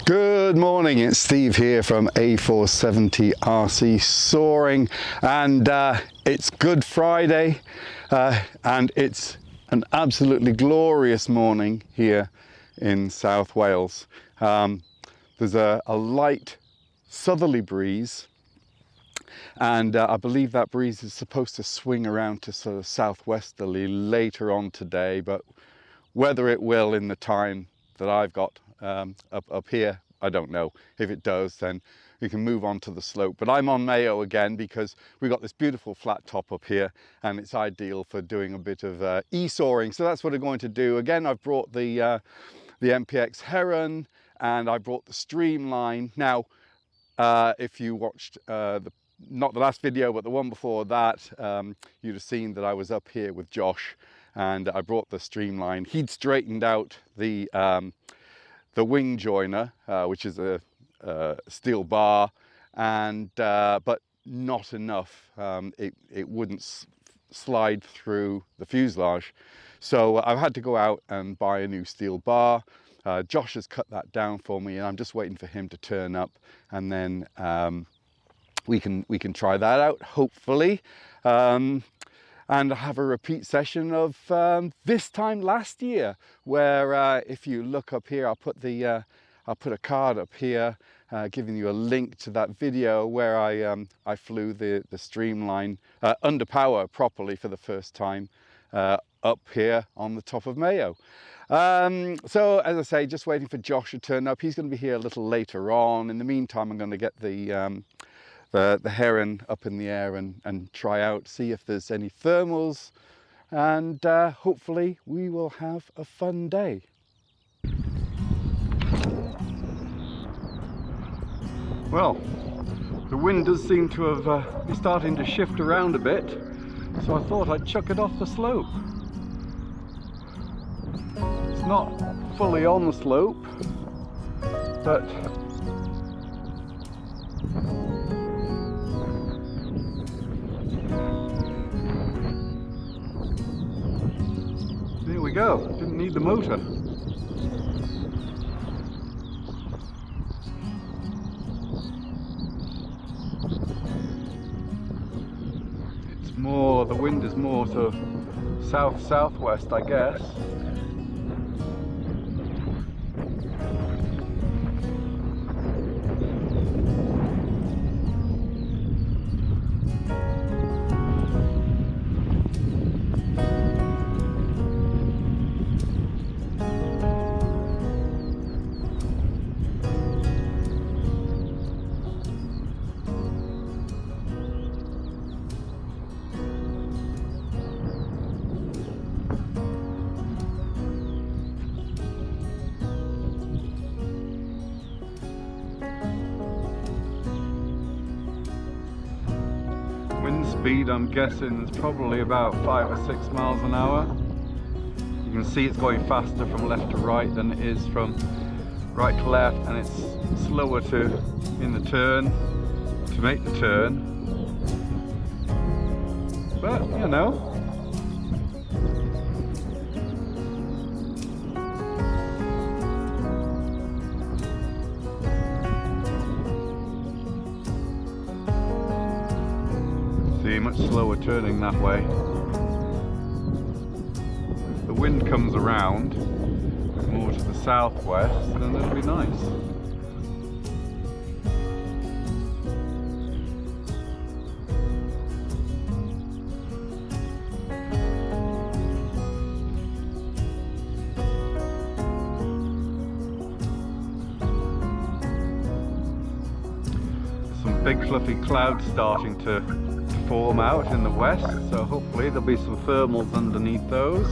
Good morning, it's Steve here from A470 RC Soaring, and it's Good Friday and it's an absolutely glorious morning here in South Wales. There's a light southerly breeze, and I believe that breeze is supposed to swing around to sort of southwesterly later on today, but whether it will in the time that I've got up here, I don't know. If it does, then we can move on to the slope. But I'm on Meio again because we've got this beautiful flat top up here, and it's ideal for doing a bit of e-soaring. So that's what we're going to do. Again, I've brought the MPX Heron, and I brought the Streamline. Now, if you watched not the last video, but the one before that, you'd have seen that I was up here with Josh, and I brought the Streamline. He'd straightened out the wing joiner, which is a steel bar, and but not enough. It wouldn't slide through the fuselage, so I've had to go out and buy a new steel bar. Josh has cut that down for me, and I'm just waiting for him to turn up, and then we can try that out, hopefully, and have a repeat session of this time last year, where if you look up here, I'll put a card up here giving you a link to that video where I flew the Streamline under power properly for the first time up here on the top of Meio. So as I say, just waiting for Josh to turn up. He's going to be here a little later on. In the meantime, I'm going to get the Heron up in the air and try out, see if there's any thermals, and hopefully we will have a fun day. Well, the wind does seem to have be starting to shift around a bit, so I thought I'd chuck it off the slope. It's not fully on the slope, but there we go. Didn't need the motor. It's more, the wind is more sort of south-southwest, I guess. Wind speed, I'm guessing, is probably about 5 or 6 miles an hour. You can see it's going faster from left to right than it is from right to left, and it's slower in the turn to make the turn. But you know, much slower turning that way. If the wind comes around more to the southwest, then it'll be nice. Some big fluffy clouds starting to form out in the west, so hopefully there'll be some thermals underneath those.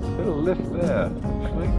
A bit of lift there, actually.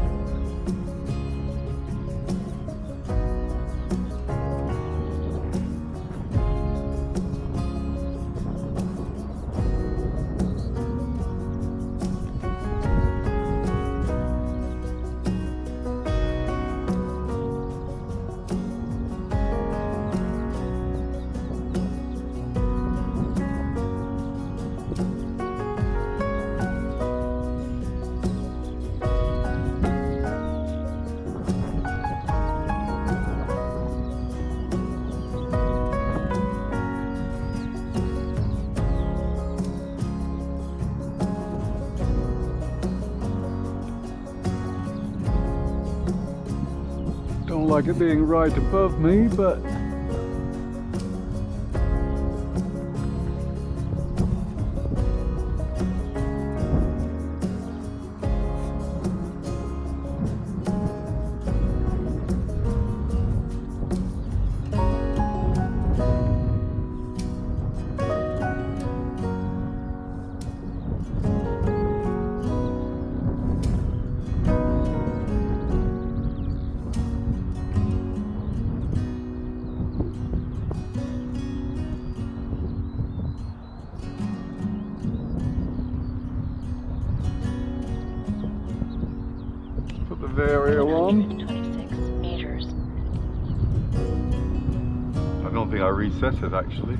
like it being right above me, but put the Vario on. 26 meters. I don't think I reset it actually.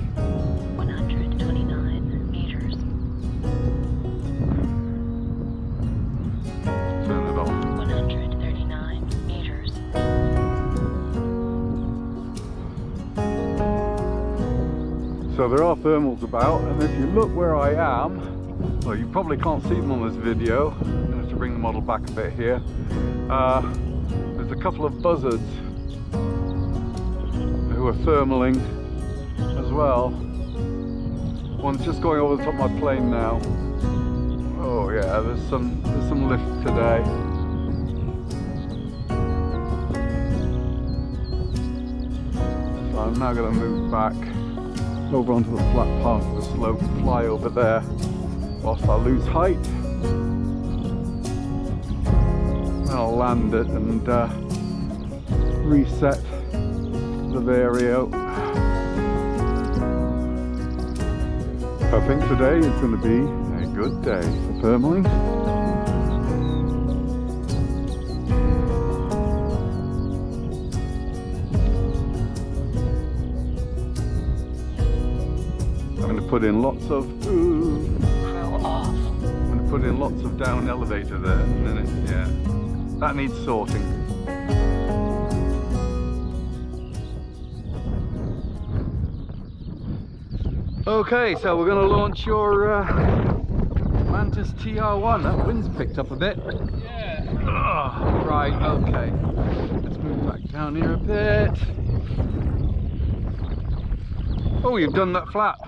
129 meters. Turn it off. 139 meters. So there are thermals about, and if you look where I am, well, you probably can't see them on this video. I'm going to have to bring the model back a bit here. There's a couple of buzzards who are thermaling as well. One's just going over the top of my plane now. Oh yeah, there's some lift today. So I'm now going to move back over onto the flat part of the slope, fly over there whilst I lose height. Then I'll land it and reset the Vario. I think today is going to be a good day for thermaling. I'm going to put in lots of I'm going to put in lots of down elevator there, and then that needs sorting. Okay, so we're going to launch your Mantis TR1. That wind's picked up a bit. Yeah. Oh, right, okay. Let's move back down here a bit. Oh, you've done that flap.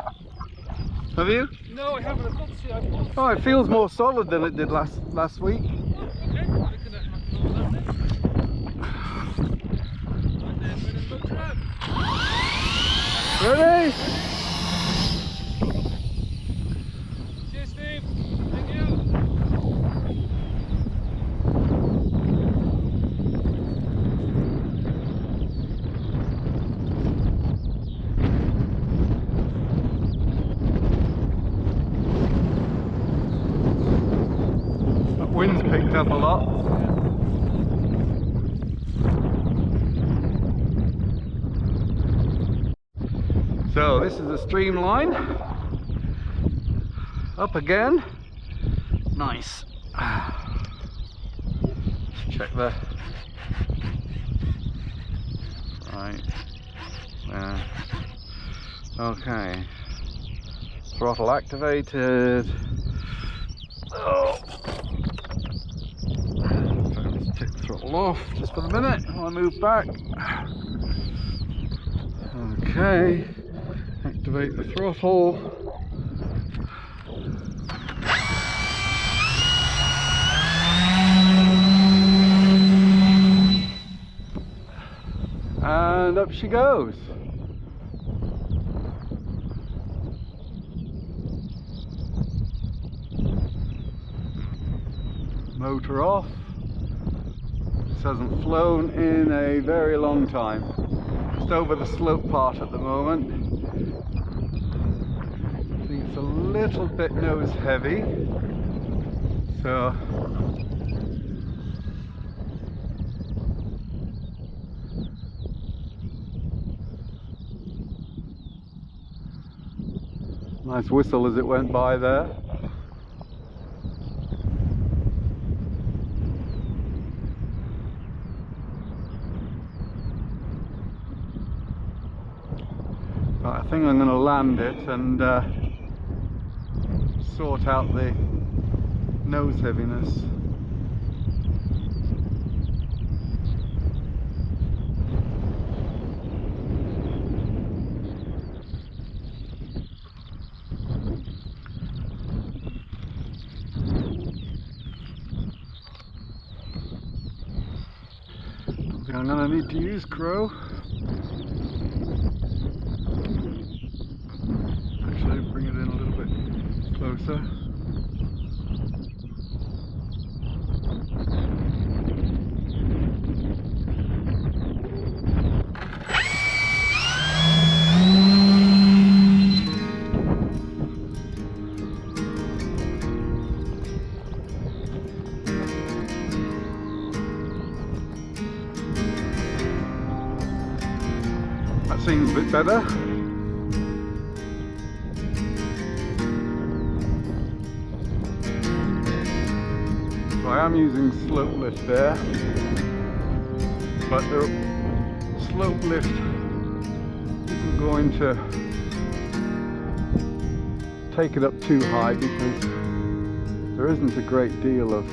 Have you? No, I haven't. I've got to see. I've got to Oh, it feels more solid than it did last week. okay. Ready? Cheers, Steve. Thank you. That wind's picked up a lot. So this is a streamline. Up again. Nice. Let's check the right. Okay. Throttle activated. Oh. So let's take the throttle off just for the minute. I'll move back. Okay. Activate the throttle. And up she goes. Motor off. This hasn't flown in a very long time. Just over the slope part at the moment. I think it's a little bit nose heavy. So nice whistle as it went by there. Right, I think I'm going to land it and sort out the nose heaviness. I'm gonna need to use Crow. Actually, bring it in a little bit closer. That seems a bit better. So I am using slope lift there, but the slope lift isn't going to take it up too high because there isn't a great deal of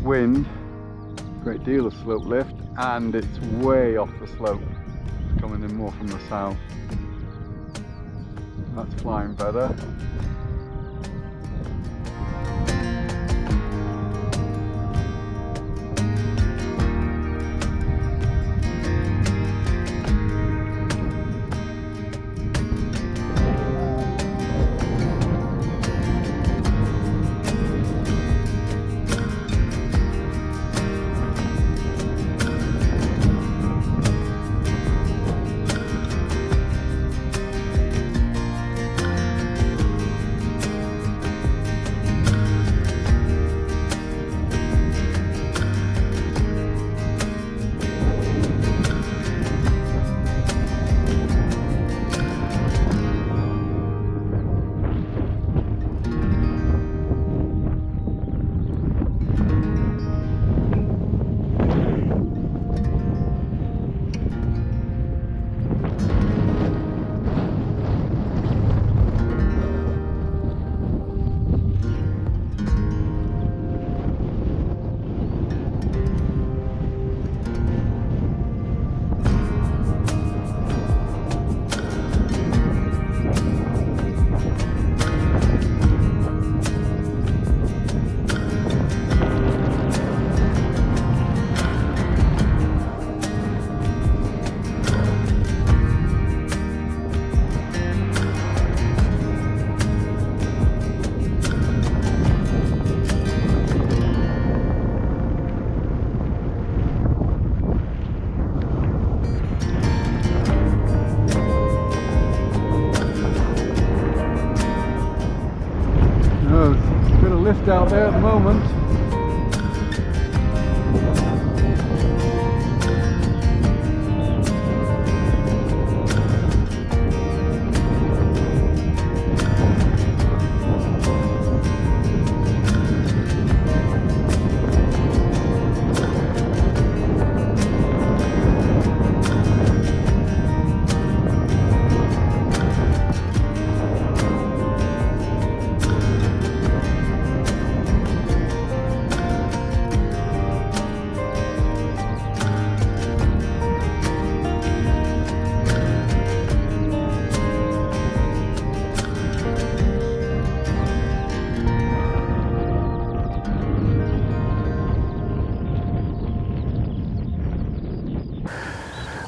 wind, great deal of slope lift, and it's way off the slope. It's coming in more from the south. That's flying better. Lift out there at the moment.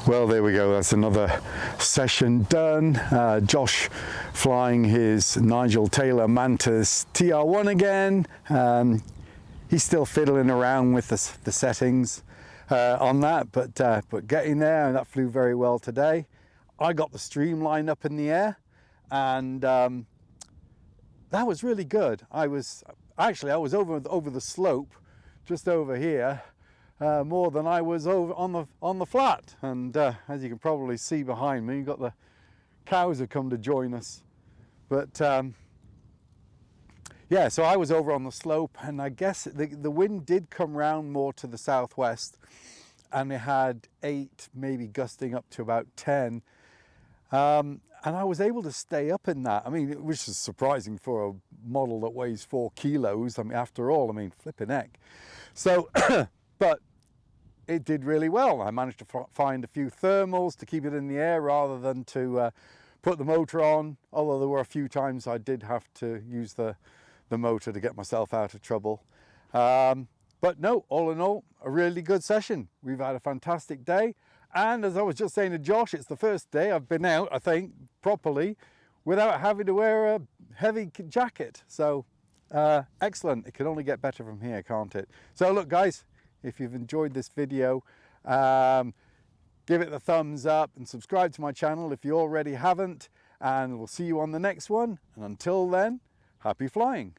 Well, there we go. That's another session done. Josh flying his Nigel Taylor Mantis TR1 again. He's still fiddling around with the settings on that, but getting there, and that flew very well today. I got the streamline up in the air, and that was really good. I was over the slope, just over here, more than I was over on the flat. And as you can probably see behind me, you've got the cows have come to join us. But yeah, so I was over on the slope, and I guess the wind did come round more to the southwest, and it had 8, maybe gusting up to about 10. And I was able to stay up in that. I mean, which is surprising for a model that weighs 4 kilos. I mean, after all, I mean, flipping heck. So, but it did really well. I managed to find a few thermals to keep it in the air rather than to put the motor on. Although there were a few times I did have to use the motor to get myself out of trouble. But no, all in all, a really good session. We've had a fantastic day. And as I was just saying to Josh, it's the first day I've been out, I think, properly without having to wear a heavy jacket. So excellent. It can only get better from here, can't it? So look, guys, if you've enjoyed this video, give it the thumbs up and subscribe to my channel if you already haven't. And we'll see you on the next one. And until then, happy flying.